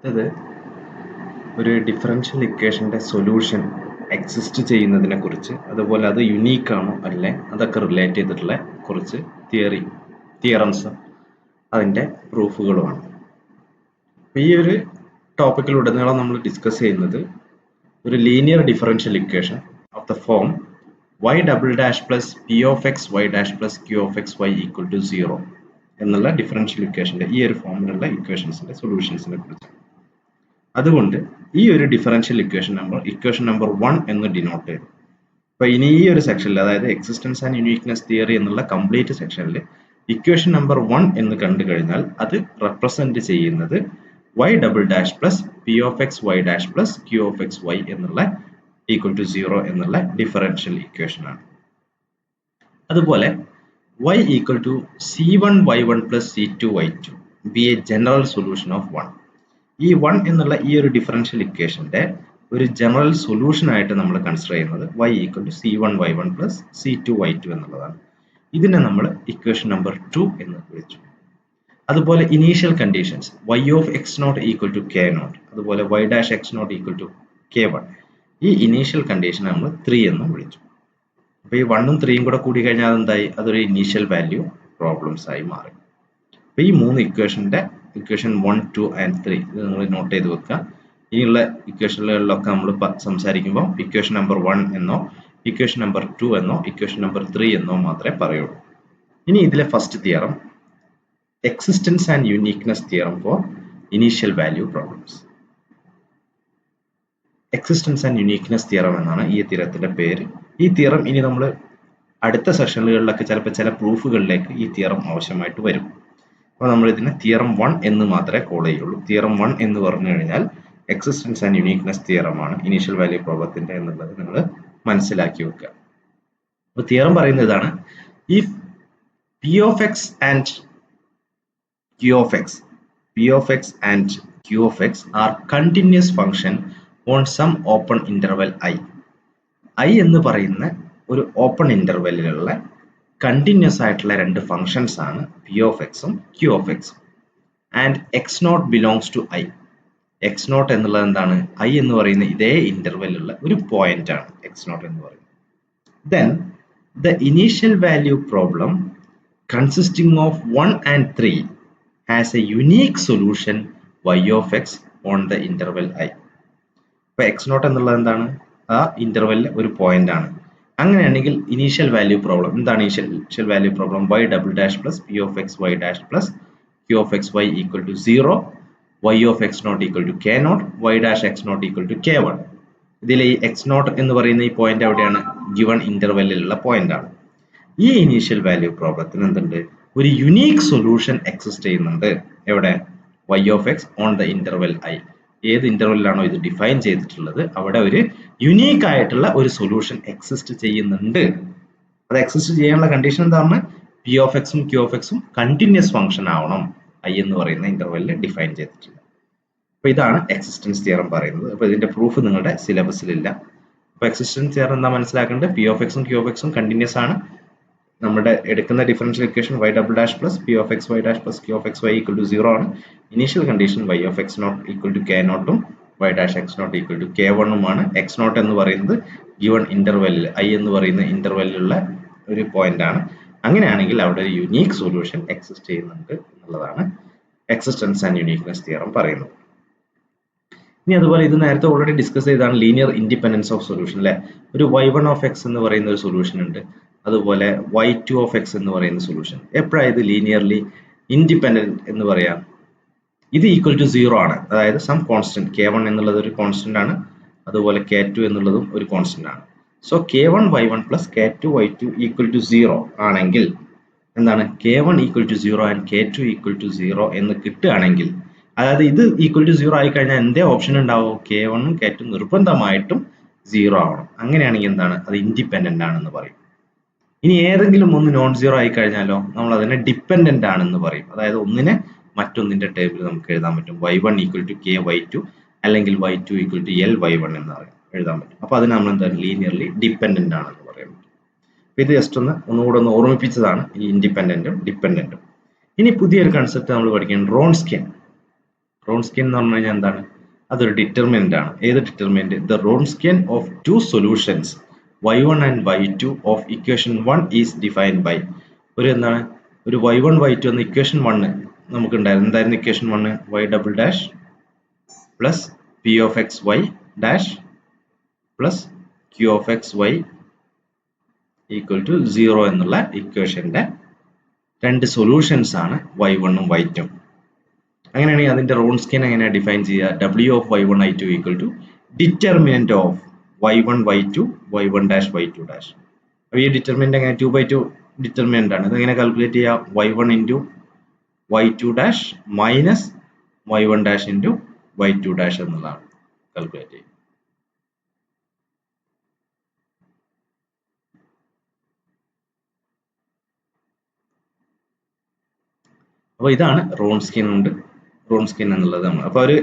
അടുത്തത് ഒരു differential ഇക്വേഷൻ്റെ solution exist ചെയ്യുന്നതിനെ കുറിച്ച്, അതുപോലെ അത് യുണീക്ക് ആണോ അല്ലേ, അതൊക്കെ റിലേറ്റ് ചെയ്തിട്ടുള്ള കുറച്ച് തിയറംസ് അതിൻ്റെ പ്രൂഫുകളുമാണ്. അപ്പോൾ ഈ ഒരു ടോപ്പിക്കിലുടനീളം നമ്മൾ ഡിസ്കസ് ചെയ്യുന്നത് ഒരു linear differential equation of the form y double dash plus P of X Y dash plus Q of X Y equal to 0 എന്നുള്ള ഡിഫറൻഷ്യൽ ഇക്വേഷൻ്റെ ഈ ഒരു ഫോമിലുള്ള ഇക്വേഷൻസിൻ്റെ സൊല്യൂഷൻസിനെ കുറിച്ച്. അതുകൊണ്ട് ഈ ഒരു ഡിഫറൻഷ്യൽ ഇക്വേഷൻ നമ്പർ 1 എന്ന് ഡിനോട്ട് ചെയ്തു. അപ്പോൾ ഇനി ഈ ഒരു സെക്ഷനിൽ, അതായത് എക്സിസ്റ്റൻസ് ആൻഡ് യുണീക്നെസ് തിയറി എന്നുള്ള കംപ്ലീറ്റ് സെക്ഷനിൽ ഇക്വേഷൻ നമ്പർ 1 എന്ന് കണ്ടു കഴിഞ്ഞാൽ അത് റെപ്രസെന്റ് ചെയ്യുന്നത് y double dash plus P of X Y dash plus Q of X Y എന്നുള്ള ഈക്വൽ ടു 0 എന്നുള്ള ഡിഫറൻഷ്യൽ ഇക്വേഷൻ ആണ്. അതുപോലെ y equal to c1y1 plus c2y2 be a general solution of 1. ഈ 1 എന്നുള്ള ഈ ഒരു ഡിഫറൻഷ്യൽ ഇക്വേഷന്റെ ഒരു ജനറൽ സൊല്യൂഷൻ ആയിട്ട് നമ്മൾ കൺസിഡർ ചെയ്യുന്നത് y equal to c1y1 plus c2y2 എന്നുള്ളതാണ്. ഇതിനെ നമ്മൾ ഇക്വേഷൻ നമ്പർ 2 എന്ന് വിളിച്ചു. അതുപോലെ initial conditions y of X not equal to K nought, അതുപോലെ y dash X not equal to k1, ഈ ഇനീഷ്യൽ കണ്ടീഷൻ നമ്മൾ 3 എന്ന് വിളിച്ചു. അപ്പോൾ ഈ 1ഉം 3ഉം കൂടെ കൂടി കഴിഞ്ഞാൽ എന്തായി, അതൊരു ഇനീഷ്യൽ വാല്യൂ പ്രോബ്ലംസ് ആയി മാറി. അപ്പോൾ ഈ മൂന്ന് ഇക്വേഷൻ 1, 2 ആൻഡ് 3 ഇത് നിങ്ങൾ നോട്ട് ചെയ്ത് വെക്കുക. ഇനിയുള്ള ഇക്വേഷനുകളിലൊക്കെ നമ്മൾ സംസാരിക്കുമ്പോൾ ഇക്വേഷൻ നമ്പർ 1 എന്നോ ഇക്വേഷൻ നമ്പർ 2 എന്നോ ഇക്വേഷൻ നമ്പർ 3 എന്നോ മാത്രമേ പറയുള്ളൂ. ഇനി ഇതിലെ first theorem existence and uniqueness theorem four initial value problems. Existence and uniqueness theorem എന്നാണ് ഈ തിയറത്തിന്റെ പേര്. ഈ തിയറം ഇനി നമ്മൾ അടുത്ത സെഷനുകളിലൊക്കെ ചിലപ്പോൾ ചില പ്രൂഫുകളിലേക്ക് ഈ തിയറം ആവശ്യമായിട്ട് വരും. അപ്പോൾ നമ്മൾ ഇതിനെ തിയറം 1 എന്ന് മാത്രമേ കോൾ ചെയ്യുള്ളൂ. തിയറം 1 എന്ന് പറഞ്ഞു കഴിഞ്ഞാൽ എക്സിസ്റ്റൻസ് ആൻഡ് യുണീക്നെസ് തിയറമാണ് ഇനീഷ്യൽ വാല്യൂ പ്രോബ്ലത്തിന്റെ എന്നുള്ളത് നിങ്ങൾ മനസ്സിലാക്കി വെക്കുക. അപ്പോൾ തിയറം പറയുന്നത് ഇതാണ്: if P of X and Q of X are continuous function on some open interval I എന്ന് പറയുന്ന ഒരു ഓപ്പൺ ഇന്റർവെല്ലിലുള്ള കണ്ടിന്യൂസ് ആയിട്ടുള്ള രണ്ട് ഫംഗ്ഷൻസ് ആണ് പി ഓഫ് എക്സും ക്യൂ ഓഫ് എക്സും. And X nought belongs to I. X nought എന്നുള്ളത് എന്താണ്? ഐ എന്ന് പറയുന്ന ഇതേ ഇന്റർവെല്ലുള്ള ഒരു പോയിന്റ് ആണ് എക്സ് നോട്ട് എന്ന് പറയുന്നത്. Then the initial value problem consisting of 1 and 3 has a unique solution y of X on the interval I. ഇപ്പൊ എക്സ് നോട്ട് എന്നുള്ളത് എന്താണ്? ആ ഇന്റർവെല്ലിലെ ഒരു പോയിന്റ് ആണ്. അങ്ങനെയാണെങ്കിൽ ഇനീഷ്യൽ വാല്യൂ പ്രോബ്ലം എന്താണ്? Initial value problem y double dash plus P of X Y dash plus Q of X Y equal to 0, y of X not equal to k nought, y dash X not equal to k1. ഇതിലെ ഈ X nought എന്ന് പറയുന്ന ഈ point എവിടെയാണ്? Given ഇന്റർവെല്ലിലുള്ള point ആണ്. ഈ initial value പ്രോബ്ലത്തിന് എന്തുണ്ട്? ഒരു യുണീക് സൊല്യൂഷൻ എക്സിസ്റ്റ് ചെയ്യുന്നുണ്ട്. എവിടെ? y of X on the interval I. ഏത് ഇന്റർവെല്ലാണോ ഇത് ഡിഫൈൻ ചെയ്തിട്ടുള്ളത് അവിടെ ഒരു യുണീക്ക് ആയിട്ടുള്ള ഒരു സൊല്യൂഷൻ എക്സിസ്റ്റ് ചെയ്യുന്നുണ്ട്. അത് എക്സിസ്റ്റ് ചെയ്യാനുള്ള കണ്ടീഷൻ എന്താണ്? പി ഓഫ് എക്സും ക്യൂ ഓഫ് എക്സും കണ്ടിന്യൂസ് ഫംഗ്ഷൻ ആവണം ഐ എന്ന് പറയുന്ന ഇന്റർവെല്ലിൽ ഡിഫൈൻ ചെയ്തിട്ടുള്ളത്. അപ്പൊ ഇതാണ് എക്സിസ്റ്റൻസ് തിയറം പറയുന്നത്. അപ്പൊ ഇതിന്റെ പ്രൂഫ് നിങ്ങളുടെ സിലബസിലില്ല. അപ്പൊ എക്സിസ്റ്റൻസ് തിയറം എന്താ മനസ്സിലാക്കേണ്ടത്? പി ഓഫ് എക്സും ക്യൂ ഓഫ് എക്സും കണ്ടിന്യൂസ് ആണ്. നമ്മുടെ എടുക്കുന്ന differential equation y double dash plus P of X Y dash plus Q of X Y equal to 0 ആണ്. Initial condition y of X not equal to k നോട്ടും y dash X not equal to k1 ആണ്. X nought എന്ന് പറയുന്നത് given ഇന്റർവെല്ലിൽ I എന്ന് പറയുന്ന ഇന്റർവെല്ലിലുള്ള ഒരു point ആണ്. അങ്ങനെയാണെങ്കിൽ അവിടെ ഒരു യുണീക് സൊല്യൂഷൻ എക്സിസ്റ്റ് ചെയ്യുന്നുണ്ട് എന്നുള്ളതാണ് എക്സിസ്റ്റൻസ് ആൻഡ് യുണീക്നെസ് തിയറം പറയുന്നത്. ഇനി അതുപോലെ ഇത് നേരത്തെ ഓൾറെഡി ഡിസ്കസ് ചെയ്താണ് ലീനിയർ ഇൻഡിപെൻഡൻസ് ഓഫ് സൊല്യൂഷൻ അല്ലെ. ഒരു y1 ഓഫ് എക്സ് എന്ന് പറയുന്ന ഒരു സൊല്യൂഷൻ ഉണ്ട്, അതുപോലെ y2 ഓഫ് എക്സ് എന്ന് പറയുന്ന സൊല്യൂഷൻ. എപ്പോഴാണ് ഇത് ലീനിയർലി ഇൻഡിപെൻഡന്റ് എന്ന് പറയാം? ഇത് ഈക്വൽ ടു 0 ആണ്. അതായത് സം കോൺസ്റ്റന്റ് k1 എന്നുള്ളത് ഒരു കോൺസ്റ്റന്റ് ആണ്, അതുപോലെ k2 എന്നുള്ളതും ഒരു കോൺസ്റ്റന്റ് ആണ്. So k1y1 plus k2y2 equal to 0 ആണെങ്കിൽ എന്താണ്? k1 equal to 0 and k2 equal to 0 എന്ന് കിട്ടുകയാണെങ്കിൽ, അതായത് ഇത് ഈക്വൽ ടു 0 ആയി കഴിഞ്ഞാൽ എന്തേ ഓപ്ഷൻ ഉണ്ടാവും? k1ഉം k2 നിർബന്ധമായിട്ടും 0 ആവണം. അങ്ങനെയാണെങ്കിൽ എന്താണ്? അത് ഇൻഡിപെൻഡന്റ് ആണെന്ന് പറയും. ഇനി ഏതെങ്കിലും ഒന്ന് നോൺ സീറോ ആയി കഴിഞ്ഞാലോ നമ്മൾ അതിനെ ഡിപ്പെൻഡന്റ് ആണെന്ന് പറയും. അതായത് ഒന്നിനെ മറ്റൊന്നിന്റെ ടേബിൾ നമുക്ക് എഴുതാൻ പറ്റും. y1 equal to k y2 അല്ലെങ്കിൽ y2 equal to l y1 എന്ന് എഴുതാൻ പറ്റും. അപ്പൊ അതിന് നമ്മൾ എന്താ? ലീനിയർലി ഡിപ്പെൻഡന്റ് ആണെന്ന് പറയാൻ പറ്റും. ഇത് ജസ്റ്റ് ഒന്നുകൂടെ ഒന്ന് ഓർമ്മിപ്പിച്ചതാണ് ഈ ഇൻഡിപെൻഡന്റും ഡിപ്പെൻഡന്റും. ഇനി പുതിയൊരു കൺസെപ്റ്റ് നമ്മൾ പഠിക്കുന്നത് റോൺസ്കിയൻ. റോൺസ്കിയൻ എന്ന് പറഞ്ഞു കഴിഞ്ഞാൽ എന്താണ്? അതൊരു ഡിറ്റർമിനന്റ് ആണ്. ഏത് determinant? The Wronskian of two solutions y1 and y2 of equation 1 is defined by ഒരു എന്താണ്? ഒരു y1 y2 എന്ന ഇക്വേഷൻ 1 നമുക്ക് ഉണ്ടായിരുന്നു. എന്തായിരുന്നു equation 1? y double dash plus p of xy dash plus q of xy equal to 0 എന്നുള്ള ഇക്വേഷന്റെ രണ്ട് സൊല്യൂഷൻസ് ആണ് y1 ഉം y2. അങ്ങനെയാണെങ്കിൽ അതിന്റെ റോൺസ്കിയൻ എങ്ങനെയാണ് ഡിഫൈൻ ചെയ്യുക? w of y1 y2 equal to determinant of y1 y2 y1 dash y2 dash. അപ്പോൾ ഈ ഡിറ്റർമിനന്റ് എങ്ങനെ? 2/2 ഡിറ്റർമിനന്റ് ആണ്. ഇതെങ്ങനെ കാൽക്കുലേറ്റ് ചെയ്യുക? y1 into y2 dash minus y1 dash into y2 dash എന്നുള്ളതാണ് കാൽക്കുലേറ്റ് ചെയ്യുക. അപ്പോൾ ഇതാണ് റോൺസ്കിയൻ എന്നുള്ളത്. അപ്പോൾ ഒരു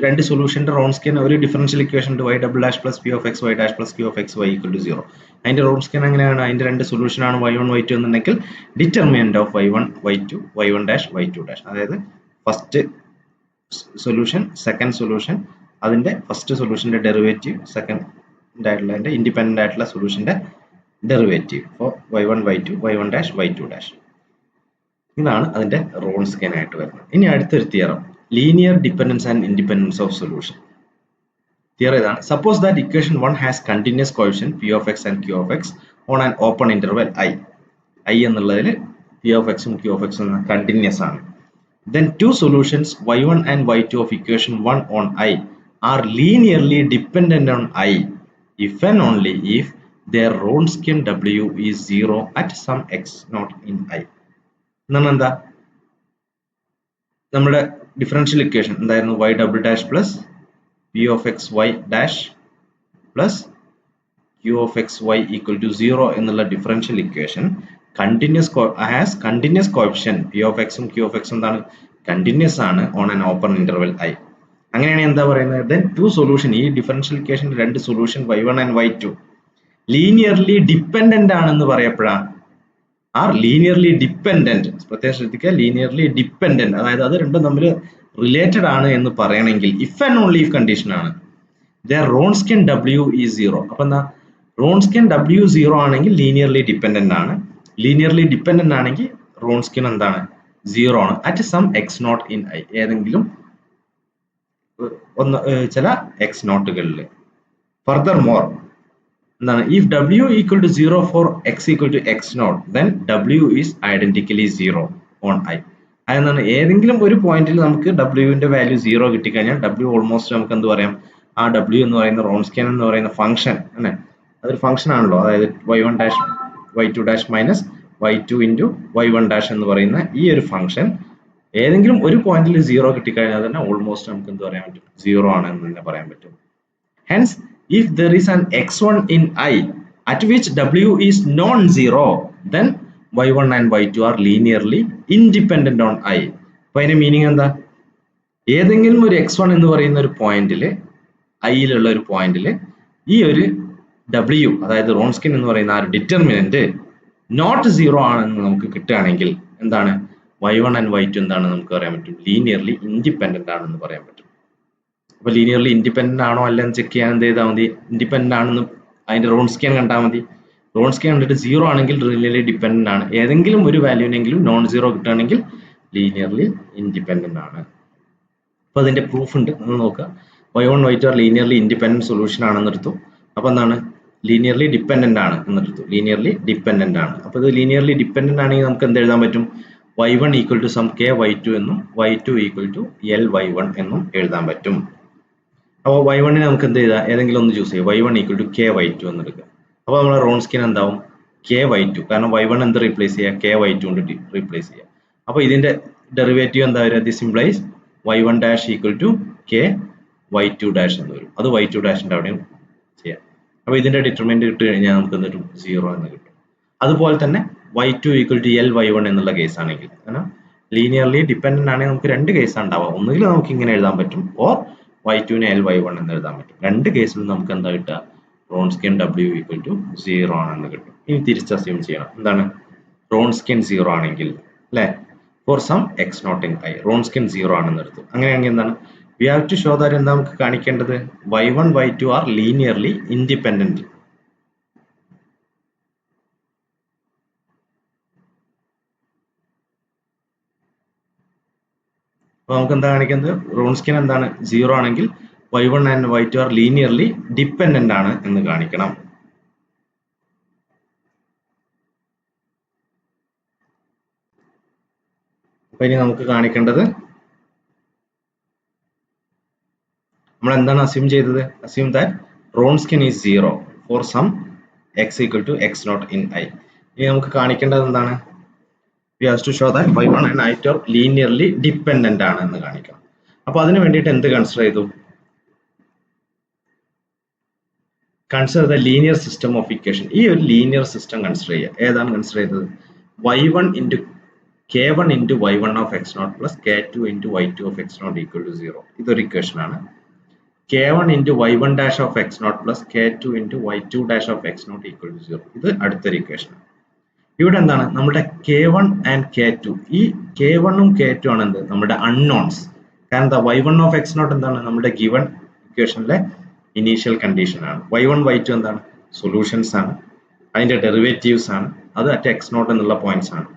രണ്ട് സൊല്യൂഷന്റെ റോൺസ്കിയൻ, ഒരു ഡിഫറൻഷ്യൽ ഇക്വേഷൻ ഉണ്ട് y double dash plus p of xy dash plus q of xy equal to 0. അതിന്റെ റോൺസ്കിയൻ എങ്ങനെയാണ്? അതിന്റെ രണ്ട് സൊല്യൂഷൻ ആണ് y1 y2 എന്നുണ്ടെങ്കിൽ determinant of y1 y2 y1 dash y2 dash. അതായത് ഫസ്റ്റ് സൊല്യൂഷൻ, സെക്കൻഡ് സൊല്യൂഷൻ, അതിന്റെ first സൊല്യൂഷന്റെ derivative, second ആയിട്ടുള്ള അതിന്റെ ഇൻഡിപെൻഡന്റ് ആയിട്ടുള്ള സൊല്യൂഷന്റെ derivative for y1 y2 y1 dash y2 dash. ഇതാണ് അതിന്റെ റോൺസ്കിയൻ ആയിട്ട് വരുന്നത്. ഇനി അടുത്തൊരു theorem, linear dependence and independence of solution. Theorem ഇതാണ്. Suppose that equation 1 has continuous coefficient p of x and q of x on an open interval i എന്നുള്ളതിൽ p of x ഉം q of x ഉം continuous ആണ്. Then two solutions y1 and y2 of equation 1 on I are linearly dependent on I if and only if their Wronskian W is 0 at some x not in I. എന്താ നമ്മുടെ differential equation എന്തായിരുന്നു? y double dash plus p of xy dash plus q of xy equal to 0 എന്നുള്ള differential equation has continuous coefficient p of x ഉം q of x എന്താണ്? Continuous ആണ് on an open interval i. അങ്ങനെയാണെങ്കിൽ എന്താ പറയുന്നത്? Then two solution, ഈ differential ഇക്വേഷന്റെ രണ്ട് solution y1 and y2 linearly dependent ആണെന്ന് പറയപ്പെടാം. ആർ ലീനിയർലി ഡിപ്പെൻഡന്റ്, പ്രത്യേകം ശ്രദ്ധിക്കുക, ലീനിയർലി ഡിപ്പെൻഡന്റ്, അതായത് അത് രണ്ടും തമ്മിൽ റിലേറ്റഡ് ആണ് എന്ന് പറയണമെങ്കിൽ if and only if condition ആണ്. Wronskian W is 0. അപ്പൊ എന്താ? റോൺസ്കിയൻ W 0 ആണെങ്കിൽ ലീനിയർലി ഡിപ്പെൻഡന്റ് ആണ്. ലീനിയർലി ഡിപ്പെൻഡന്റ് ആണെങ്കിൽ റോൺസ്കിയൻ എന്താണ്? 0 ആണ് at some X naught in I, ഏതെങ്കിലും ചില എക്സ് നോട്ടുകളിൽ. ഫർദർ മോർ എന്താണ്? If W equal to 0 for X equal to X naught then W is identically 0 on I. അതെന്താണ്? ഏതെങ്കിലും ഒരു പോയിന്റിൽ നമുക്ക് W-ന്റെ വാല്യൂ 0 കിട്ടിക്കഴിഞ്ഞാൽ W ഓൾമോസ്റ്റ് നമുക്ക് എന്ത് പറയാം? ആ W എന്ന് പറയുന്ന റോൺസ്കിയൻ എന്ന് പറയുന്ന ഫംഗ്ഷൻ അല്ലെ, അതൊരു ഫംഗ്ഷൻ ആണല്ലോ. അതായത് y1 dash y2 dash minus y2 into y1 dash എന്ന് പറയുന്ന ഈ ഒരു ഫംഗ്ഷൻ ഏതെങ്കിലും ഒരു പോയിന്റിൽ 0 കിട്ടിക്കഴിഞ്ഞാൽ തന്നെ ഓൾമോസ്റ്റ് നമുക്ക് എന്ത് പറയാൻ പറ്റും? 0 ആണ് എന്ന് തന്നെ പറയാൻ പറ്റും. Hence if there is an x1 in I at which W is non-zero, then y1 and y2 are linearly independent on I. അപ്പൊ അതിന്റെ മീനിങ് എന്താ? ഏതെങ്കിലും ഒരു x1 എന്ന് പറയുന്ന ഒരു പോയിന്റില്, ഐയിലുള്ള ഒരു പോയിന്റില് ഈ ഒരു W, അതായത് റോൺസ്കിയൻ എന്ന് പറയുന്ന ആ ഒരു ഡിറ്റർമിനന്റ് നോട്ട് 0 ആണെന്ന് നമുക്ക് കിട്ടുകയാണെങ്കിൽ എന്താണ്? y1 and y2 എന്താണ് നമുക്ക് പറയാൻ പറ്റും? ലീനിയർലി ഇൻഡിപെൻഡന്റ് ആണെന്ന് പറയാൻ പറ്റും. അപ്പൊ ലീനിയർലി ഇൻഡിപെൻഡന്റ് ആണോ അല്ലെന്ന് ചെക്ക് ചെയ്യാൻ എന്ത് ചെയ്താൽ മതി? ഇൻഡിപെൻഡന്റ് ആണെന്ന് അതിന്റെ റോൺസ്കിയൻ കണ്ടാൽ മതി. റോൺസ്കിയൻ കണ്ടിട്ട് 0 ആണെങ്കിൽ ലീനിയർലി ഡിപെൻഡന്റ് ആണ്. ഏതെങ്കിലും ഒരു വാല്യൂനെങ്കിലും നോൺ 0 കിട്ടുകയാണെങ്കിൽ ലീനിയർലി ഇൻഡിപെൻഡന്റ് ആണ്. അപ്പൊ അതിന്റെ പ്രൂഫ് ഉണ്ട്, ഒന്ന് നോക്കുക. y1 y2 are linearly independent solution ആണെന്ന് എടുത്തു. അപ്പൊ എന്താണ്? ലീനിയർലി ഡിപെൻഡന്റ് ആണ് എന്നെടുത്തു. ലീനിയർലി ഡിപെൻഡന്റ് ആണ്. അപ്പൊ ഇത് ലീനിയർലി ഡിപെൻഡന്റ് ആണെങ്കിൽ നമുക്ക് എന്ത് എഴുതാൻ പറ്റും? y1 equal to some k y2 എന്നും y2 equal to l y1 എന്നും എഴുതാൻ പറ്റും. അപ്പോൾ y1 നമുക്ക് എന്ത് ചെയ്താൽ ഏതെങ്കിലും ഒന്ന് ചൂസ് ചെയ്യാം. y1 equal to k y2 എന്ന് എടുക്കുക. അപ്പോൾ നമ്മുടെ റോൺസ്കിയൻ എന്താവും? k y2, കാരണം y1 എന്ത് റീപ്ലേസ് ചെയ്യുക? k y2 കൊണ്ട് റീപ്ലേസ് ചെയ്യുക. അപ്പോൾ ഇതിന്റെ ഡെറിവേറ്റീവ് എന്താ വരിക? This implies y1 dash equal to k y2 dash എന്ന് വരും. അത് y2 ഡാഷിന്റെ അവിടെയും ചെയ്യാം. അപ്പോൾ ഇതിന്റെ ഡിറ്റർമിനന്റ് ഇട്ട് കഴിഞ്ഞാൽ നമുക്ക് എന്ത് കിട്ടും? 0 എന്ന് കിട്ടും. അതുപോലെ തന്നെ y2 equal to l y1 എന്നുള്ള കേസ് ആണെങ്കിൽ, കാരണം ലീനിയർലി ഡിപെൻഡന്റ് ആണെങ്കിൽ നമുക്ക് രണ്ട് കേസ് ഉണ്ടാവാം. ഒന്നുകിൽ നമുക്ക് ഇങ്ങനെ എഴുതാൻ പറ്റും, ഓർ y2 നെ l y1 എന്ന് എഴുതാൻ പറ്റും. രണ്ട് കേസിലും നമുക്ക് എന്താ കിട്ടുക? റോൺസ്കിയൻ W ഈക്വൽ ടു 0 ആണെന്ന് കിട്ടും. ഇനി തിരിച്ച് അസ്യൂം ചെയ്യണം. എന്താണ്? റോൺസ്കിയൻ 0 ആണെങ്കിൽ അല്ലെ, for some X naught in I. Wronskian 0 ആണെന്ന് എടുത്തു. അങ്ങനെയാണെങ്കിൽ എന്താണ്, we have to show that എന്താ നമുക്ക് കാണിക്കേണ്ടത്, y1 y2 are linearly independent. അപ്പൊ നമുക്ക് എന്താ കാണിക്കുന്നത്, റോൺസ്കിയൻ എന്താണ് 0 ആണെങ്കിൽ y1 and y2 are linearly dependent ആണ് എന്ന് കാണിക്കണം. അപ്പൊ ഇനി നമുക്ക് കാണിക്കേണ്ടത്, നമ്മൾ എന്താണ് അസ്യൂം ചെയ്തത്, assume that Wronskian is 0 for some x equal to x naught in I. ഇനി നമുക്ക് കാണിക്കേണ്ടത് എന്താണ്, we have to show that y1 and y2 are linearly dependent ആണ് എന്ന് കാണിക്കണം. അപ്പൊ അതിന് വേണ്ടിയിട്ട് എന്ത് കൺസിഡർ ചെയ്തു, consider the linear system of equation. ഈ ഒരു ലീനിയർ സിസ്റ്റം കൺസിഡർ ചെയ്യുക. ഏതാണ് കൺസിഡർ ചെയ്തത്, y1 into k1 into y1 of X naught plus k2 into y2 of X not equal to 0. ഇതൊരു ഇക്വേഷൻ ആണ്. k1 into y1 dash of X naught plus k2 into y2 dash of X not equal to 0. ഇത് അടുത്തൊരു equation. ഇവിടെ എന്താണ് നമ്മുടെ k1 and k2, ഈ k1 ഉം k2 ആണ് എന്ത് നമ്മുടെ അൺനോൺസ്. കാരണം എന്താ, y1 ഓഫ് എക്സ് നോട്ട് എന്താണ് നമ്മുടെ ഗിവൺ ഇക്വേഷനിലെ ഇനീഷ്യൽ കണ്ടീഷൻ ആണ്. y1 y2 എന്താണ് സൊല്യൂഷൻസ് ആണ്, അതിന്റെ ഡെറിവേറ്റീവ്സ് ആണ്, അത് അറ്റ് എക്സ് നോട്ട് എന്നുള്ള പോയിന്റ്സ് ആണ്.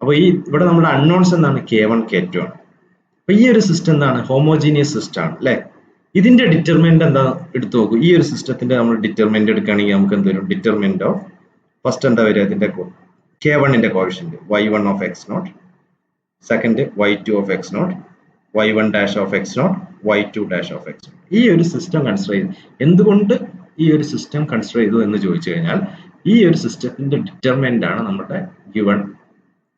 അപ്പൊ ഈ ഇവിടെ നമ്മുടെ അൺനോൺസ് എന്താണ് k1 k2 ആണ്. അപ്പൊ ഈ ഒരു സിസ്റ്റം എന്താണ് ഹോമോജീനിയസ് സിസ്റ്റം ആണ് അല്ലെ. ഇതിന്റെ ഡിറ്റർമിനന്റ് എന്താ എടുത്തു നോക്കൂ. ഈ ഒരു സിസ്റ്റത്തിന്റെ നമ്മൾ ഡിറ്റർമിനന്റ് എടുക്കുകയാണെങ്കിൽ നമുക്ക് എന്ത് വരും, ഡിറ്റർമിനന്റ് ഓഫ് ഫസ്റ്റ് എന്താ വരിക, ഇതിന്റെ k1 ന്റെ coefficient y1 of X naught, second y2 of X naught, y1 dash of X naught, y2 dash of X naught. ഈ ഒരു സിസ്റ്റം കൺസിഡർ ചെയ്തു. എന്തുകൊണ്ട് ഈ ഒരു സിസ്റ്റം കൺസിഡർ ചെയ്തു എന്ന് ചോദിച്ചു കഴിഞ്ഞാൽ, ഈ ഒരു സിസ്റ്റത്തിന്റെ ഡിറ്റർമിനന്റ് ആണ് നമ്മുടെ ഗിവൺ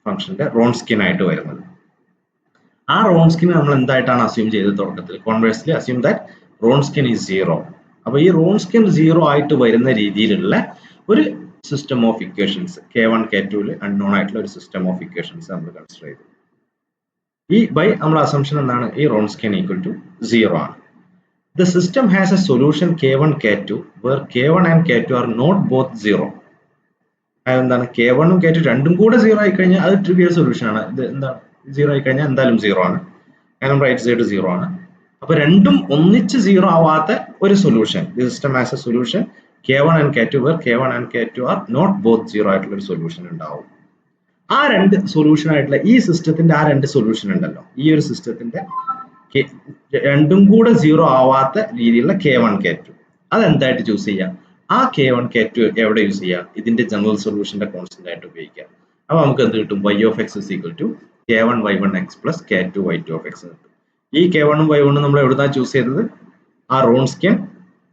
ഫംഗ്ഷന്റെ റോൺസ്കിയൻ ആയിട്ട് വരുന്നത്. ആ റോൺസ്കിയൻ നമ്മൾ എന്തായിട്ടാണ് അസ്യൂം ചെയ്തത് തുടക്കത്തിൽ, conversely assume that Wronskian is 0. അപ്പൊ ഈ റോൺസ്കിയൻ 0 ആയിട്ട് വരുന്ന രീതിയിലുള്ള ഒരു system of equations k1 k2 unknown ആയിട്ടുള്ള ഒരു സിസ്റ്റം ഓഫ് ഇക്വേഷൻസ് നമ്മൾ കൺസിഡർ ചെയ്തു. ഈ ബൈ നമ്മുടെ അസംഷൻ എന്താണ്, ഈ റോൺസ്കിയൻ ഈക്വൽ ടു 0 ആണ്. The system has A solution k1 k2 where k1 and k2 are not both 0. അതെന്താണ്, k1 ഉം k2 രണ്ടും കൂടെ 0 ആയി കഴിഞ്ഞാൽ അത് ട്രിവിയൽ സൊല്യൂഷൻ ആണ്. ഇത് എന്താണ് 0 ആയി കഴിഞ്ഞാൽ എന്തായാലും 0 ആണ്, കാരണം റൈറ്റ് സൈഡ് 0 ആണ്. അപ്പൊ രണ്ടും ഒന്നിച്ച് 0 ആവാത്ത ഒരു solution, the system has A solution k1 and k2 where k1 and k2 are not both 0 ആയിട്ടുള്ള ഒരു സൊല്യൂഷൻ ഉണ്ടാവും. ആ രണ്ട് സൊല്യൂഷൻ ആയിട്ടുള്ള ഈ സിസ്റ്റത്തിന്റെ ആ രണ്ട് സൊല്യൂഷൻ ഉണ്ടല്ലോ, ഈ ഒരു സിസ്റ്റത്തിന്റെ രണ്ടും കൂടെ 0 ആവാത്ത രീതിയിലുള്ള k1 k2, അതെന്തായിട്ട് ചൂസ് ചെയ്യാം, ആ k1 k2 എവിടെ യൂസ് ചെയ്യാം, ഇതിന്റെ ജനറൽ സൊല്യൂഷന്റെ കോൺസ്റ്റന്റ് ആയിട്ട് ഉപയോഗിക്കാം. അപ്പൊ നമുക്ക് എന്ത് കിട്ടും, y of x is equal to k1 y1 x plus k2 y2 of x കിട്ടും. ഈ k1 ഉം y1 ഉം നമ്മൾ എവിടുന്നാ ചൂസ് ചെയ്തത്, ആ റോൺസ്കിയൻ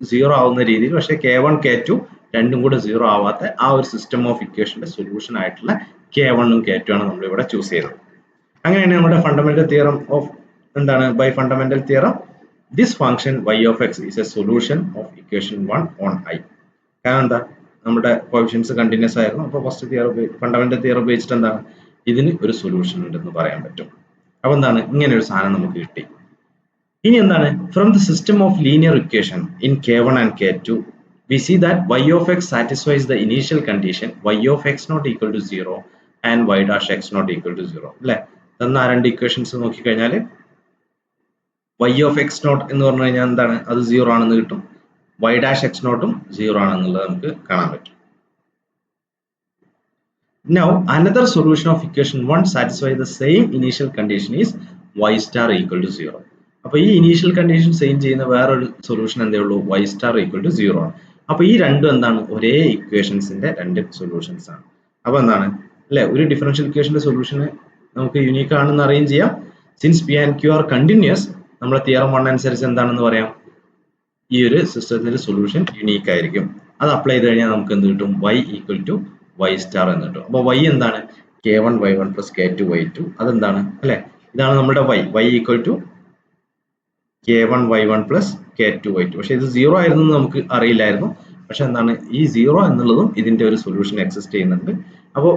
0 ആവുന്ന രീതിയിൽ, പക്ഷേ k1 k2 രണ്ടും കൂടെ 0 ആവാത്ത ആ ഒരു സിസ്റ്റം ഓഫ് ഇക്വേഷന്റെ സൊല്യൂഷൻ ആയിട്ടുള്ള k1 ഉം k2 ആണ് നമ്മൾ ഇവിടെ ചൂസ് ചെയ്തത്. അങ്ങനെയാണ് നമ്മുടെ ഫണ്ടമെന്റൽ തിയറം ഓഫ് എന്താണ്, by fundamental theorem this function y of x is a solution of equation 1 on I. കാരണം എന്താ, നമ്മുടെ കോഎഫിഷ്യൻസ് കണ്ടിന്യൂസ് ആയിരുന്നു. അപ്പോൾ ഫസ്റ്റ് തിയറം ഫണ്ടമെന്റൽ തിയറം ഉപയോഗിച്ചിട്ട് എന്താണ് ഇതിന് ഒരു സൊല്യൂഷൻ ഉണ്ടെന്ന് പറയാൻ പറ്റും. അപ്പൊ എന്താണ്, ഇങ്ങനെ ഒരു സാധനം നമുക്ക് കിട്ടി. ഇനി എന്താണ്, from the system of linear equation in k1 and k2 we see that y of x satisfies the initial condition y of x not equal to 0 and y dash x not equal to 0 അല്ലെ. തന്ന ആ രണ്ട് equations നോക്കിക്കഴിഞ്ഞാൽ y of x not എന്ന് പറഞ്ഞു കഴിഞ്ഞാൽ എന്താണ്, അത് 0 ആണെന്ന് കിട്ടും, y dash x not ഉം 0 ആണെന്നുള്ളത് നമുക്ക് കാണാൻ പറ്റും. Now another solution of equation 1 satisfies the same initial condition is y star equal to 0. അപ്പോൾ ഈ ഇനീഷ്യൽ കണ്ടീഷൻ സെയിം ചെയ്യുന്ന വേറൊരു സൊല്യൂഷൻ എന്തേ ഉള്ളൂ, y star equal to 0 ആണ്. അപ്പൊ ഈ രണ്ടും എന്താണ്, ഒരേ ഇക്വേഷൻസിന്റെ രണ്ട് സൊല്യൂഷൻസ് ആണ്. അപ്പൊ എന്താണ് അല്ലെ, ഒരു ഡിഫറൻഷ്യൽ ഇക്വേഷന്റെ സൊല്യൂഷന് നമുക്ക് യൂണീക്ക് ആണെന്ന് അറിയുകയും ചെയ്യാം. Since p and q are continuous, നമ്മുടെ തിയറം 1 അനുസരിച്ച് എന്താണെന്ന് പറയാം, ഈ ഒരു സിസ്റ്റത്തിന്റെ സൊല്യൂഷൻ യൂണീക്ക് ആയിരിക്കും. അത് അപ്ലൈ ചെയ്ത് കഴിഞ്ഞാൽ നമുക്ക് എന്ത് കിട്ടും, y equal to y star എന്ന് കിട്ടും. അപ്പൊ y എന്താണ്, k1 y1 plus k2 y2, അതെന്താണ് അല്ലെ, ഇതാണ് നമ്മുടെ y equal to k1 y1 plus k2 y2. പക്ഷെ ഇത് 0 ആയിരുന്നു നമുക്ക് അറിയില്ലായിരുന്നു. പക്ഷെ എന്താണ്, ഈ 0 എന്നുള്ളതും ഇതിന്റെ ഒരു സൊല്യൂഷൻ എക്സിസ്റ്റ് ചെയ്യുന്നുണ്ട്. അപ്പോൾ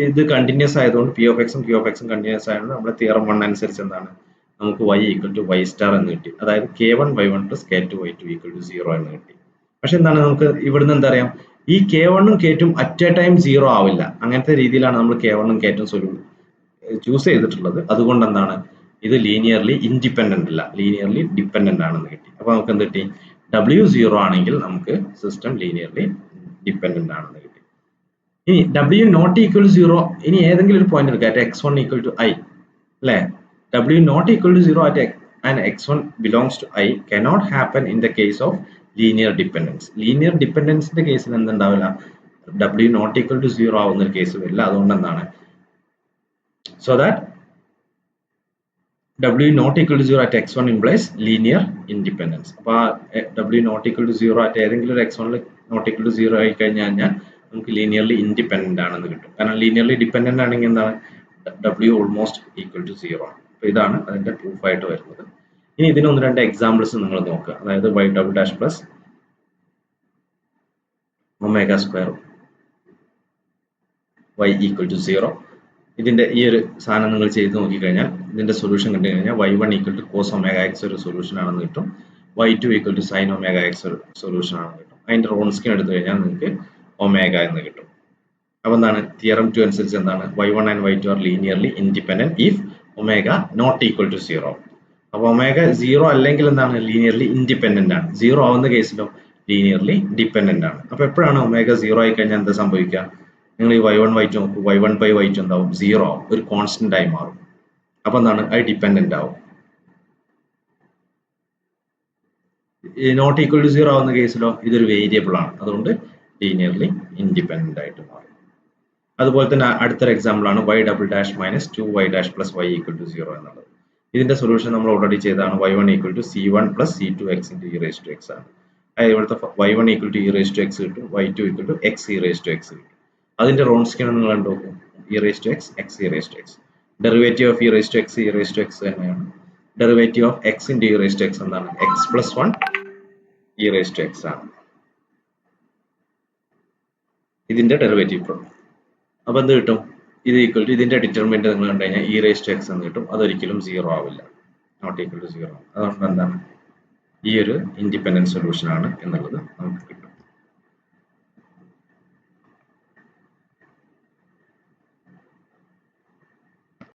ഇത് കണ്ടിന്യൂസ് ആയതുകൊണ്ട് p of x ഉം q of x ഉം കണ്ടിന്യൂസ് ആയതുകൊണ്ട് നമ്മുടെ തിയറം 1 അനുസരിച്ച് എന്താണ്, നമുക്ക് y equal to y star എന്ന് കിട്ടി. അതായത് k1 y1 plus k2 y2 equal to 0 എന്ന് കിട്ടി. പക്ഷെ എന്താണ്, നമുക്ക് ഇവിടുന്ന് എന്താ അറിയാം, ഈ k1 ഉം k2 ഉം അറ്റ് എ ടൈം 0 ആവില്ല. അങ്ങനത്തെ രീതിയിലാണ് നമ്മൾ k1 ഉം k2 ഉം ചൂസ് ചെയ്തിട്ടുള്ളത്. അതുകൊണ്ട് എന്താണ് ഇത് ലീനിയർലി ഇൻഡിപെൻഡന്റ് അല്ല, ലീനിയർലി ഡിപെൻഡന്റ് ആണെന്ന് കിട്ടി. അപ്പൊ നമുക്ക് എന്ത് കിട്ടി? W0 ആണെങ്കിൽ നമുക്ക് സിസ്റ്റം ലീനിയർലി ഡിപെൻഡന്റ് ആണെന്ന് കിട്ടി. ഇനി W നോട്ട് ഈക്വൽ ടു 0, ഇനി ഏതെങ്കിലും ഒരു പോയിന്റ് എടുക്കുക at x1 equal to I അല്ലെ. W not equal to 0 at and x1 belongs to I cannot happen in the case of linear dependence. Linear ഡിപെൻഡൻസിന്റെ കേസിൽ എന്തുണ്ടാവില്ല? W നോട്ട് ഈക്വൽ ടു 0 ആവുന്ന ഒരു കേസ് വരില്ല. അതുകൊണ്ട് എന്താണ് so that W not equal to 0 at x1 implies linear independence. അപ്പോൾ W not equal to 0 at ഏതെങ്കിലും ഒരു x1 not equal to 0 ആയി കഴിഞ്ഞാൽ നമുക്ക് ലീനിയർലി ഇൻഡിപെൻഡന്റ് ആണെന്ന് കിട്ടും. കാരണം ലീനിയർലി ഡിപെൻഡന്റ് ആണെങ്കിൽ എന്താണ് W ഓൾമോസ്റ്റ് ഈക്വൽ ടു 0 ആണ്. അപ്പോൾ ഇതാണ് അതിന്റെ പ്രൂഫ് ആയിട്ട് വരുന്നത്. ഇനി ഇതിന് ഒന്ന് രണ്ട് എക്സാമ്പിൾസ് നിങ്ങൾ നോക്കുക. അതായത് y double dash plus omega square y equal to 0. ഇതിന്റെ ഈ ഒരു സാധനം നിങ്ങൾ ചെയ്ത് നോക്കിക്കഴിഞ്ഞാൽ ഇതിന്റെ സൊല്യൂഷൻ കണ്ടു കഴിഞ്ഞാൽ y1 equal to cos omega x ഒരു സൊല്യൂഷൻ ആണെന്ന് കിട്ടും, y2 equal to sine omega x ഒരു സൊല്യൂഷൻ ആണെന്ന് കിട്ടും. അതിന്റെ റോൺസ്കിൻ എടുത്തു കഴിഞ്ഞാൽ നിങ്ങൾക്ക് ഒമേഗ എന്ന് കിട്ടും. അപ്പൊ എന്താണ് തിയറം 2 അനുസരിച്ച് എന്താണ് y1 and y2 are linearly independent if omega not equal to 0. അപ്പൊ ഒമേഗ 0 അല്ലെങ്കിൽ എന്താണ് ലീനിയർലി ഇൻഡിപെൻഡന്റ് ആണ്. 0 ആവുന്ന കേസിലോ ലീനിയർലി ഡിപെൻഡന്റ് ആണ്. അപ്പൊ എപ്പോഴാണ് ഒമേഗ 0 ആയി കഴിഞ്ഞാൽ എന്താ സംഭവിക്കുക? നിങ്ങൾ ഈ y1 y2 നോക്കൂ, y1 ബൈ y2 എന്താവും? 0 ആവും, ഒരു കോൺസ്റ്റന്റ് ആയി മാറും. അപ്പൊ എന്താണ് അത് ഡിപെൻഡന്റ് ആവും. നോട്ട് ഈക്വൽ ടു 0 ആവുന്ന കേസിലോ ഇതൊരു വേരിയബിൾ ആണ്, അതുകൊണ്ട് ലീനിയർലി ഇൻഡിപെൻഡന്റ് ആയിട്ട് മാറും. അതുപോലെ തന്നെ അടുത്തൊരു എക്സാമ്പിൾ ആണ് y double dash minus 2y dash plus y equal to 0 എന്നുള്ളത്. ഇതിന്റെ സൊല്യൂഷൻ നമ്മൾ ഓൾറെഡി ചെയ്തതാണ്. y1 equal to c1 plus c2 x into e raise to x ആണ്. അതായത് ഇവിടുത്തെ y1 equal to e raise to x കിട്ടും, y2 equal to x e raise to x കിട്ടും. അതിന്റെ റോൺസ്കിൻ നിങ്ങൾ കണ്ടുനോക്കും, e raise to x x e raise to x. Derivative of e raise to x e raise to x തന്നെയാണ്. Derivative of x into e raise to x എന്താണ്? x plus 1 e raise to x ആണ് ഇതിന്റെ derivative. അപ്പൊ എന്ത് കിട്ടും? ഇത് equal to ഇതിന്റെ determinant നിങ്ങൾ കണ്ടു കഴിഞ്ഞാൽ e റേസ് ടു x എന്ന് കിട്ടും. അതൊരിക്കലും 0 ആവില്ല, നോട്ട് ഈക്വൽ ടു 0. അതുകൊണ്ട് എന്താണ് ഈ ഒരു ഇൻഡിപെൻഡന്റ് സൊല്യൂഷൻ ആണ് എന്നുള്ളത് നമുക്ക് കിട്ടും.